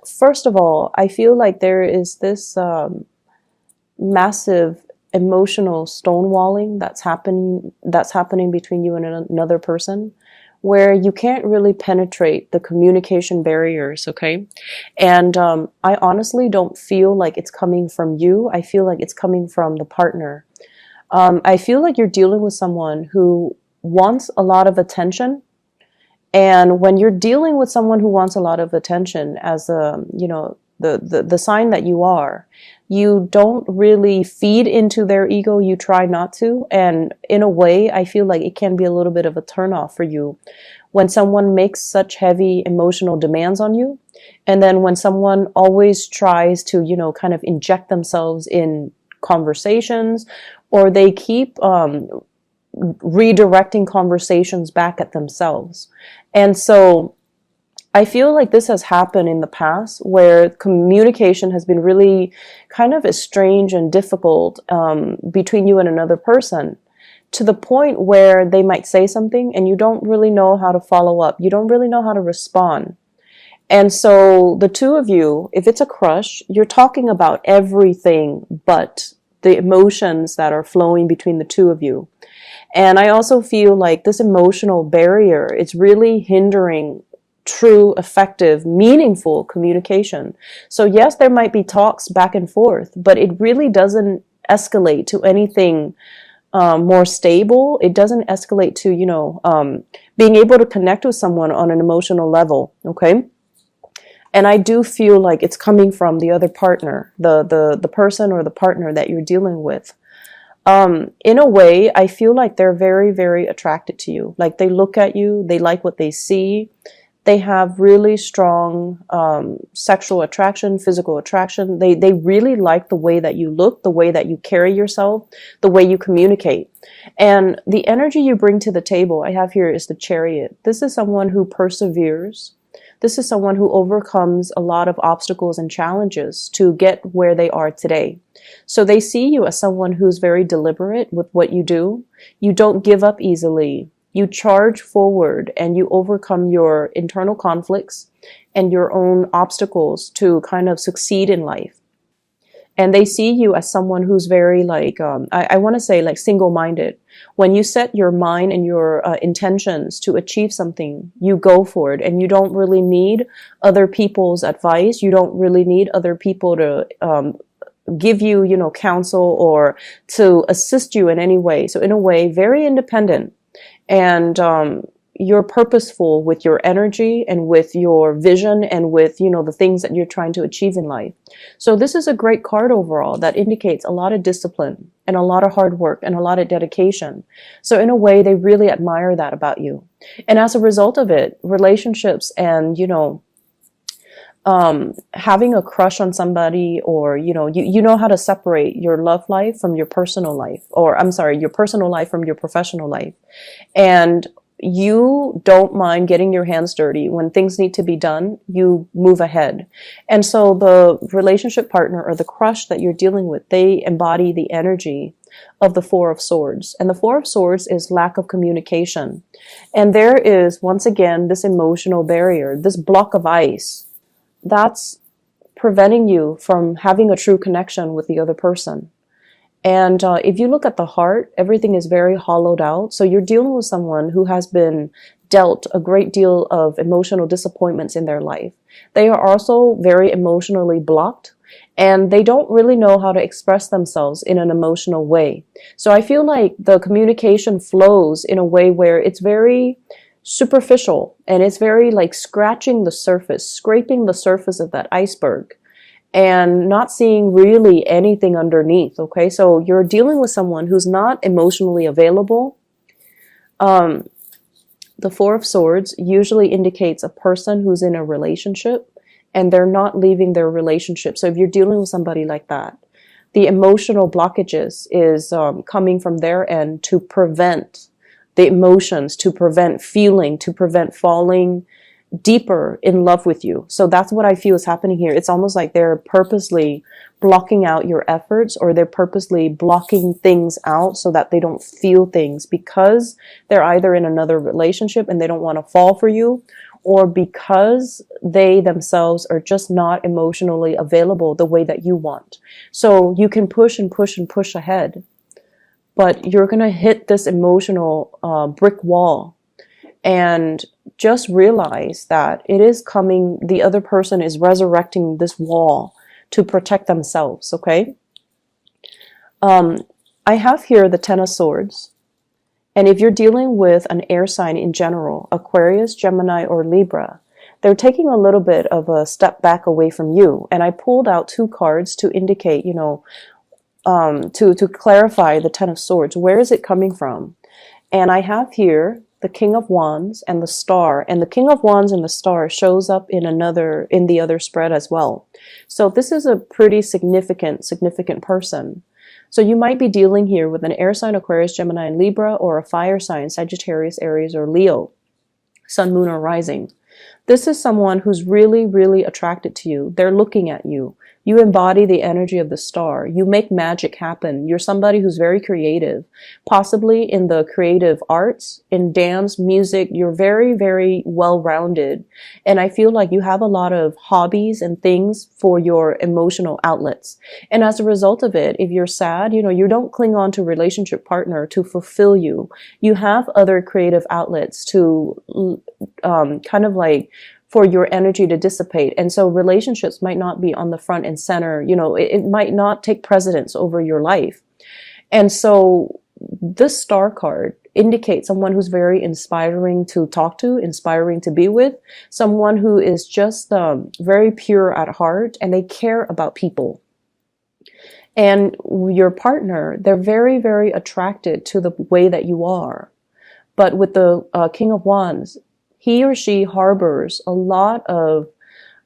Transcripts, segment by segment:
First of all, I feel like there is this massive emotional stonewalling that's happening between you and another person, where you can't really penetrate the communication barriers. Okay. And I honestly don't feel like it's coming from you. I feel like it's coming from the partner. I feel like you're dealing with someone who wants a lot of attention. And when you're dealing with someone who wants a lot of attention, as the sign that you don't really feed into their ego. You try not to. And in a way, I feel like it can be a little bit of a turnoff for you when someone makes such heavy emotional demands on you. And then when someone always tries to, kind of inject themselves in conversations, or they keep redirecting conversations back at themselves. And so I feel like this has happened in the past, where communication has been really kind of estranged and difficult between you and another person, to the point where they might say something and you don't really know how to follow up. You don't really know how to respond. And so the two of you, if it's a crush, you're talking about everything but the emotions that are flowing between the two of you. And I also feel like this emotional barrier is really hindering true, effective, meaningful communication. So yes, there might be talks back and forth, but it really doesn't escalate to anything more stable. It doesn't escalate to, being able to connect with someone on an emotional level. Okay. And I do feel like it's coming from the other partner, the person or the partner that you're dealing with. In a way, I feel like they're very, very attracted to you. Like, they look at you, they like what they see. They have really strong sexual attraction, physical attraction. They really like the way that you look, the way that you carry yourself, the way you communicate. And the energy you bring to the table, I have here, is the Chariot. This is someone who perseveres. This is someone who overcomes a lot of obstacles and challenges to get where they are today. So they see you as someone who's very deliberate with what you do. You don't give up easily. You charge forward and you overcome your internal conflicts and your own obstacles to kind of succeed in life. And they see you as someone who's very I want to say like single-minded. When you set your mind and your intentions to achieve something, you go for it, and you don't really need other people's advice. You don't really need other people to give you, counsel or to assist you in any way. So in a way, very independent. And you're purposeful with your energy and with your vision and with, the things that you're trying to achieve in life. So this is a great card overall that indicates a lot of discipline and a lot of hard work and a lot of dedication. So in a way, they really admire that about you. And as a result of it, relationships and, having a crush on somebody, or, you know how to separate your love life from your personal life, or I'm sorry, your personal life from your professional life. And you don't mind getting your hands dirty. When things need to be done, you move ahead. And so the relationship partner or the crush that you're dealing with, they embody the energy of the Four of Swords. And the Four of Swords is lack of communication. And there is, once again, this emotional barrier, this block of ice that's preventing you from having a true connection with the other person. And if you look at the heart, everything is very hollowed out. So you're dealing with someone who has been dealt a great deal of emotional disappointments in their life. They are also very emotionally blocked, and they don't really know how to express themselves in an emotional way. So I feel like the communication flows in a way where it's very superficial, and it's very like scratching the surface, scraping the surface of that iceberg, and not seeing really anything underneath. Okay, so you're dealing with someone who's not emotionally available. The Four of Swords usually indicates a person who's in a relationship and they're not leaving their relationship. So if you're dealing with somebody like that, the emotional blockages is coming from their end to prevent the emotions, to prevent feeling, to prevent falling deeper in love with you. So that's what I feel is happening here. It's almost like they're purposely blocking out your efforts, or they're purposely blocking things out so that they don't feel things, because they're either in another relationship and they don't want to fall for you, or because they themselves are just not emotionally available the way that you want. So you can push and push and push ahead, but you're going to hit this emotional brick wall, and just realize that it is coming, the other person is resurrecting this wall to protect themselves, okay? I have here the Ten of Swords. And if you're dealing with an air sign in general, Aquarius, Gemini, or Libra, they're taking a little bit of a step back away from you. And I pulled out 2 cards to indicate, to clarify the Ten of Swords. Where is it coming from? And I have here the King of Wands and the Star. And the King of Wands and the Star shows up in the other spread as well. So this is a pretty significant person. So you might be dealing here with an air sign, Aquarius, Gemini, and Libra, or a fire sign, Sagittarius, Aries, or Leo, Sun, Moon, or Rising. This is someone who's really, really attracted to you. They're looking at you. You embody the energy of the star. You make magic happen. You're somebody who's very creative, possibly in the creative arts, in dance, music. You're very, very well-rounded. And I feel like you have a lot of hobbies and things for your emotional outlets. And as a result of it, if you're sad, you don't cling on to a relationship partner to fulfill you. You have other creative outlets to kind of like for your energy to dissipate. And so relationships might not be on the front and center. It might not take precedence over your life. And so this star card indicates someone who's very inspiring to talk to, inspiring to be with, someone who is just very pure at heart, and they care about people. And your partner, they're very, very attracted to the way that you are. But with the King of Wands, he or she harbors a lot of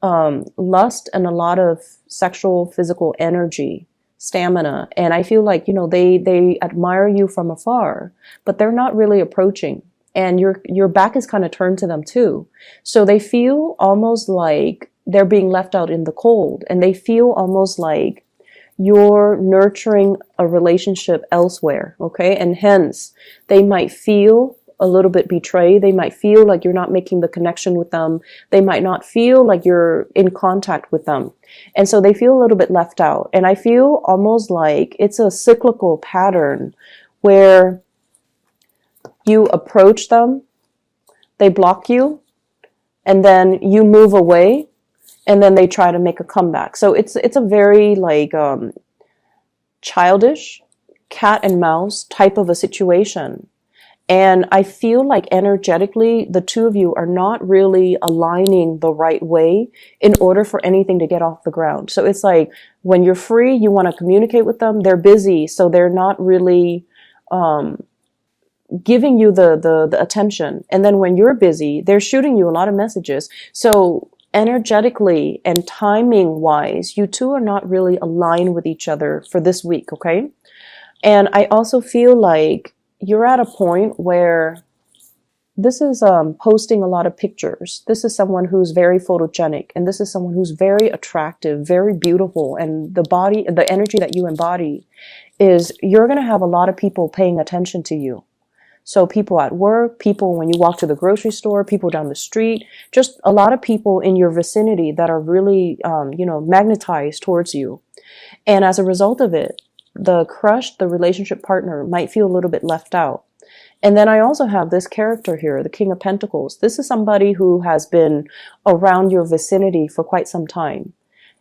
lust and a lot of sexual, physical energy, stamina. And I feel like, they admire you from afar, but they're not really approaching. And your back is kind of turned to them too. So they feel almost like they're being left out in the cold. And they feel almost like you're nurturing a relationship elsewhere, okay? And hence, they might feel a little bit betrayed. They might feel like you're not making the connection with them. They might not feel like you're in contact with them. And so they feel a little bit left out. And I feel almost like it's a cyclical pattern where you approach them, they block you, and then you move away, and then they try to make a comeback. So it's a very like childish cat and mouse type of a situation. And I feel like energetically, the two of you are not really aligning the right way in order for anything to get off the ground. So it's like when you're free, you want to communicate with them. They're busy, so they're not really giving you the attention. And then when you're busy, they're shooting you a lot of messages. So energetically and timing wise, you two are not really aligned with each other for this week, okay? And I also feel like you're at a point where this is posting a lot of pictures. This is someone who's very photogenic, and this is someone who's very attractive, very beautiful, and the energy that you embody is you're going to have a lot of people paying attention to you. So people at work, people when you walk to the grocery store, people down the street, just a lot of people in your vicinity that are really, magnetized towards you. And as a result of it, the crush, the relationship partner might feel a little bit left out. And then I also have this character here, the King of Pentacles. This is somebody who has been around your vicinity for quite some time.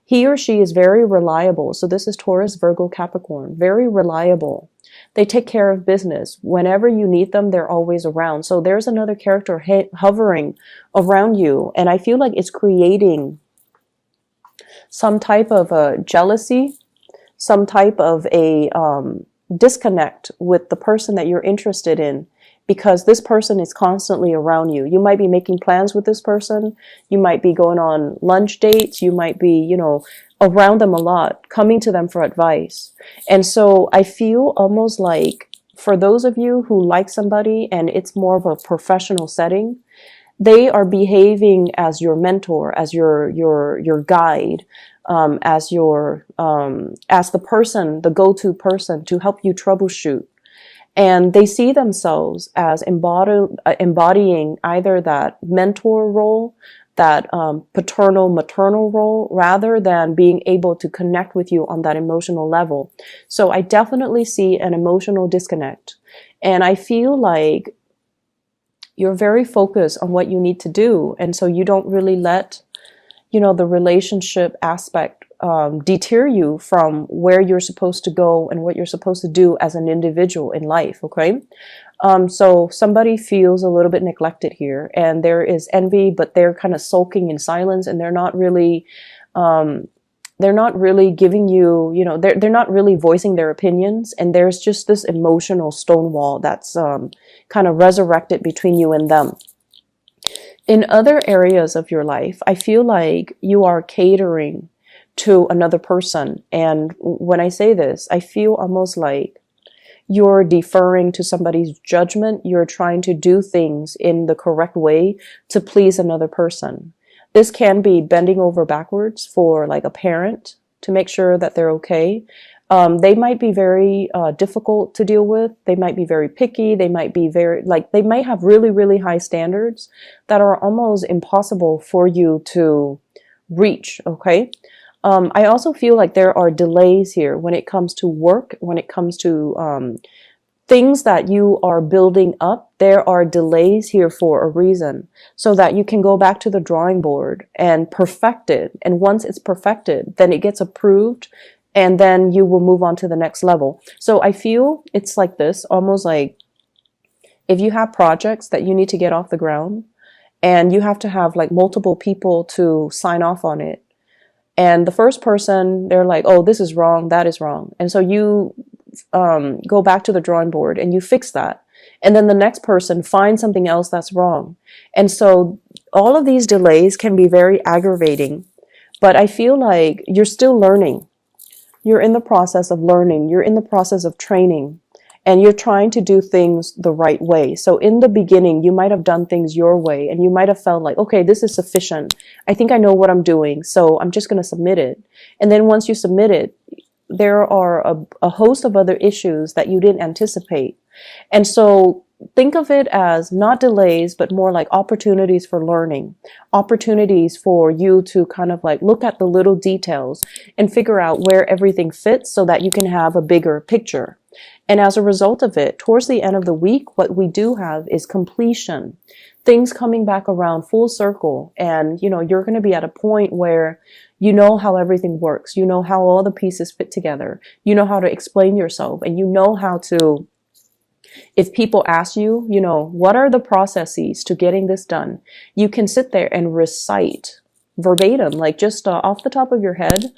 He or she is very reliable. So this is Taurus, Virgo, Capricorn, very reliable. They take care of business. Whenever you need them, they're always around. So there's another character hovering around you. And I feel like it's creating some type of a jealousy, some type of a disconnect with the person that you're interested in, because this person is constantly around you. You might be making plans with this person. You might be going on lunch dates. You might be, around them a lot, coming to them for advice. And so I feel almost like for those of you who like somebody and it's more of a professional setting, they are behaving as your mentor, as your guide, as the person, the go-to person to help you troubleshoot. And they see themselves as embodying either that mentor role, that paternal maternal role, rather than being able to connect with you on that emotional level. So I definitely see an emotional disconnect. And I feel like you're very focused on what you need to do. And so you don't really let, the relationship aspect deter you from where you're supposed to go and what you're supposed to do as an individual in life. Okay. So somebody feels a little bit neglected here, and there is envy, but they're kind of sulking in silence, and they're not really giving you, they're not really voicing their opinions. And there's just this emotional stonewall that's kind of resurrected between you and them. In other areas of your life, I feel like you are catering to another person. And when I say this, I feel almost like you're deferring to somebody's judgment. You're trying to do things in the correct way to please another person. This can be bending over backwards for like a parent to make sure that they're okay. They might be very difficult to deal with. They might be very picky. They might be they might have really, really high standards that are almost impossible for you to reach. Okay. I also feel like there are delays here when it comes to work, when it comes to things that you are building up. There are delays here for a reason, so that you can go back to the drawing board and perfect it. And once it's perfected, then it gets approved, and then you will move on to the next level. So I feel it's like this, almost like if you have projects that you need to get off the ground, and you have to have like multiple people to sign off on it. And the first person, they're like, oh, this is wrong, that is wrong. And so you go back to the drawing board and you fix that. And then the next person finds something else that's wrong. And so all of these delays can be very aggravating. But I feel like you're still learning. You're in the process of learning. You're in the process of training. And you're trying to do things the right way. So in the beginning, you might have done things your way, and you might have felt like, okay, this is sufficient. I think I know what I'm doing, so I'm just going to submit it. And then once you submit it, there are a host of other issues that you didn't anticipate. And so think of it as not delays, but more like opportunities for learning, opportunities for you to kind of like look at the little details and figure out where everything fits so that you can have a bigger picture. And as a result of it, towards the end of the week, what we do have is completion, things coming back around full circle. And, you're going to be at a point where you know how everything works. You know how all the pieces fit together. You know how to explain yourself, and you know how to, if people ask you, what are the processes to getting this done? You can sit there and recite verbatim, like just off the top of your head.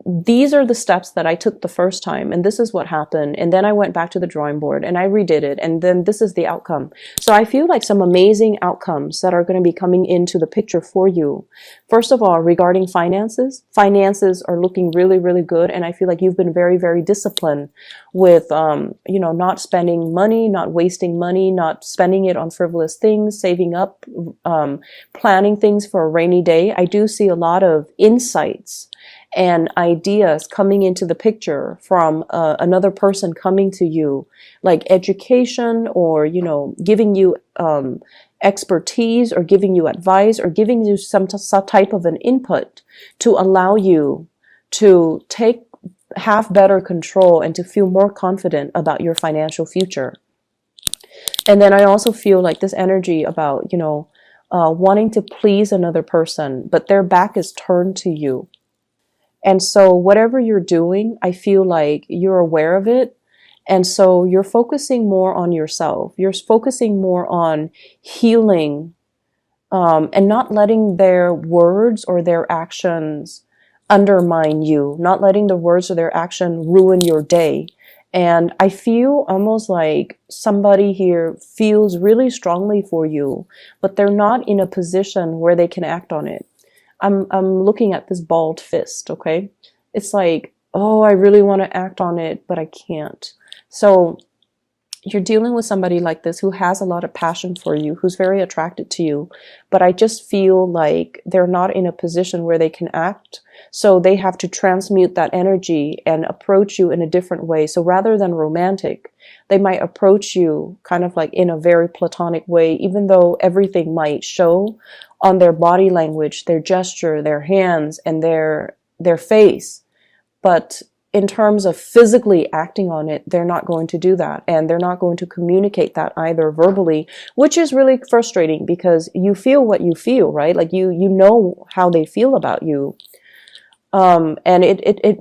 These are the steps that I took the first time, and this is what happened. And then I went back to the drawing board and I redid it. And then this is the outcome. So I feel like some amazing outcomes that are going to be coming into the picture for you. First of all, regarding finances are looking really, really good. And I feel like you've been very, very disciplined with, not spending money, not wasting money, not spending it on frivolous things, saving up, planning things for a rainy day. I do see a lot of insights and ideas coming into the picture from another person coming to you, like education, or giving you expertise, or giving you advice, or giving you some type of an input to allow you to have better control and to feel more confident about your financial future. And then I also feel like this energy about wanting to please another person, but their back is turned to you. And so whatever you're doing, I feel like you're aware of it. And so you're focusing more on yourself. You're focusing more on healing, and not letting their words or their actions undermine you, not letting the words or their action ruin your day. And I feel almost like somebody here feels really strongly for you, but they're not in a position where they can act on it. I'm looking at this balled fist, okay? It's like, oh, I really want to act on it, but I can't. So you're dealing with somebody like this who has a lot of passion for you, who's very attracted to you, but I just feel like they're not in a position where they can act. So they have to transmute that energy and approach you in a different way. So rather than romantic, they might approach you kind of like in a very platonic way, even though everything might show on their body language, their gesture, their hands, and their face. But in terms of physically acting on it, they're not going to do that. And they're not going to communicate that either verbally, which is really frustrating because you feel what you feel, right? Like you know how they feel about you. And it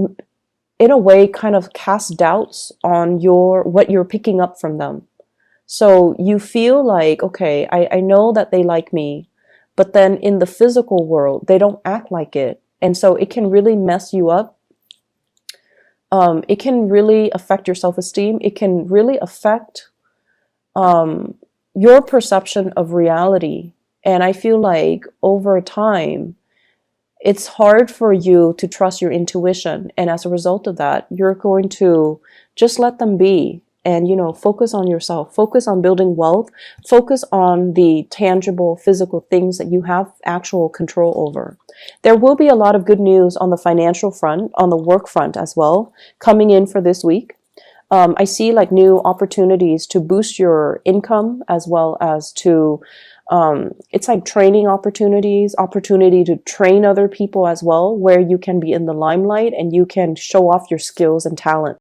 in a way kind of casts doubts on what you're picking up from them. So you feel like, okay, I know that they like me, but then in the physical world, they don't act like it. And so it can really mess you up. It can really affect your self-esteem. It can really affect your perception of reality. And I feel like over time, it's hard for you to trust your intuition. And as a result of that, you're going to just let them be and, focus on yourself, focus on building wealth, focus on the tangible physical things that you have actual control over. There will be a lot of good news on the financial front, on the work front as well, coming in for this week. I see like new opportunities to boost your income as well as to it's like training opportunities, opportunity to train other people as well, where you can be in the limelight and you can show off your skills and talent.